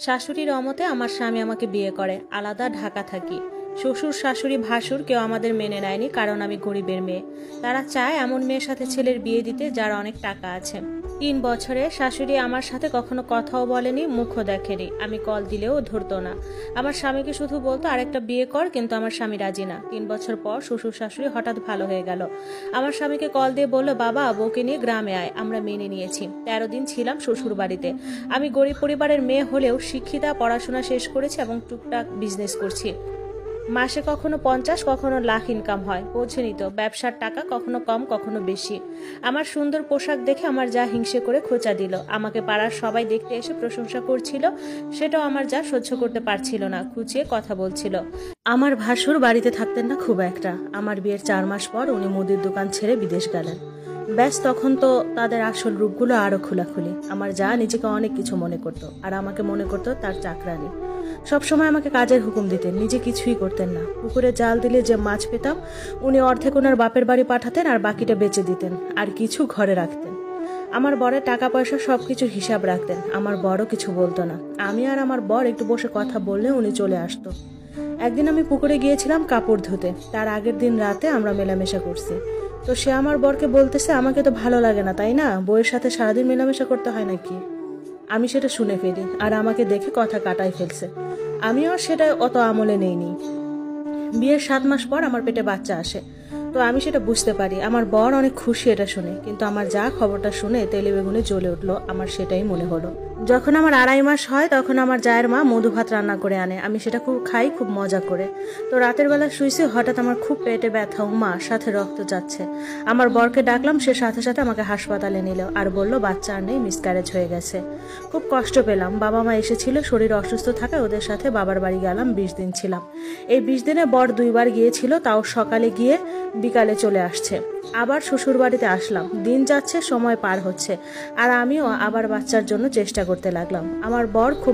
শাশুড়ির অমতে আমার স্বামী আমাকে বিয়ে করে। আলাদা ঢাকা থাকি। শ্বশুর শাশুড়ি ভাসুর কেউ আমাদের মেনে নেয়নি, কারণ আমি গরিবের মেয়ে। তারা চায় এমন মেয়ের সাথে ছেলের বিয়ে দিতে যার অনেক টাকা আছে। 3 বছরে শাশুড়ি আমার সাথে কখনো কথাও বলেনি, মুখও দেখেনি। আমি কল দিলেও ধরতো না। আমার স্বামীকে শুধু বলতো আরেকটা বিয়ে কর, কিন্তু আমার স্বামী রাজি না। 3 বছর পর শ্বশুর শাশুড়ি হঠাৎ ভালো হয়ে গেল। আমার স্বামীকে কল দিয়ে বললো, বাবা বউকে নিয়ে গ্রামে আয়। আমরা মেনে নিয়েছি। 13 দিন ছিলাম শ্বশুর বাড়িতে। আমি গরিব পরিবারের মেয়ে হলেও শিক্ষিতা, পড়াশোনা শেষ করেছি এবং টুকটাক বিজনেস করছি। মাসে কখনো 50, কখনো লাখ ইনকাম হয়। বোঝেনি তো, ব্যবসার টাকা কখনো কম কখনো বেশি। আমার সুন্দর পোশাক দেখে আমার যা হিংসে করে খোঁচা দিল। আমাকে পাড়ার সবাই দেখতে এসে প্রশংসা করছিল, সেটাও আমার যা সহ্য করতে পারছিল না, খুঁচিয়ে কথা বলছিল। আমার ভাসুর বাড়িতে থাকতেন না খুব একটা। আমার বিয়ের 4 মাস পর উনি মুদির দোকান ছেড়ে বিদেশ গেলেন। ব্যাস, তখন তো তাদের আসল রূপগুলো আরো খোলাখুলি। আমার যা নিজেকে অনেক কিছু মনে করতো, আর আমাকে মনে করতো তার চাকরানি। সবসময় আমাকে কাজের হুকুম দিতেন, নিজে কিছুই করতেন না। পুকুরে জাল দিলে যে মাছ পেতাম, উনি অর্ধেক ওনার বাপের বাড়ি পাঠাতেন আর বাকিটা বেচে দিতেন, আর কিছু ঘরে রাখতেন। আমার বরের টাকা পয়সা সবকিছুর হিসাব রাখতেন। আমার বড় কিছু বলতো না। আমি আর আমার বর একটু বসে কথা বললে উনি চলে আসতো। একদিন আমি পুকুরে গিয়েছিলাম কাপড় ধুতে। তার আগের দিন রাতে আমরা মেলামেশা করছি। তো সে আমার বরকে বলতেছে, আমাকে তো ভালো লাগে না, তাই না? বউয়ের সাথে সারাদিন মেলামেশা করতে হয় নাকি? আমি সেটা শুনে ফেলি, আর আমাকে দেখে কথা কাটাই ফেলছে। আমিও সেটা অত আমলে নেইনি। বিয়ের 7 মাস পর আমার পেটে বাচ্চা আসে। তো আমি সেটা বুঝতে পারি। আমার বর অনেক খুশি এটা শুনে, কিন্তু আমার যা খবরটা শুনে তেলে বেগুনে জ্বলে উঠলো। আমার সেটাই মনে হলো। যখন আমার 2.5 মাস হয়, তখন আমার জায়ের মা মধু ভাত রান্না করে আনে। আমি সেটা খুব খাই, খুব মজা করে। তো রাতের বেলা শুইছি, হঠাৎ আমার খুব পেটে ব্যথা, উমা, সাথে রক্ত যাচ্ছে। আমার বরকে ডাকলাম, সে সাথে সাথে আমাকে হাসপাতালে নিল, আর বলল বাচ্চা আর নেই, মিসক্যারেজ হয়ে গেছে। খুব কষ্ট পেলাম। বাবা মা এসেছিল, শরীর অসুস্থ থাকায় ওদের সাথে বাবার বাড়ি গেলাম। 20 দিন ছিলাম। এই 20 দিনে বর 2 বার গিয়েছিল, তাও সকালে গিয়ে বিকালে চলে আসছে। আবার শ্বশুর বাড়িতে আসলাম। দিন যাচ্ছে, সময় পার হচ্ছে, আর আমিও আবার বাচ্চার জন্য চেষ্টা করতে লাগলাম। আমার বর খুব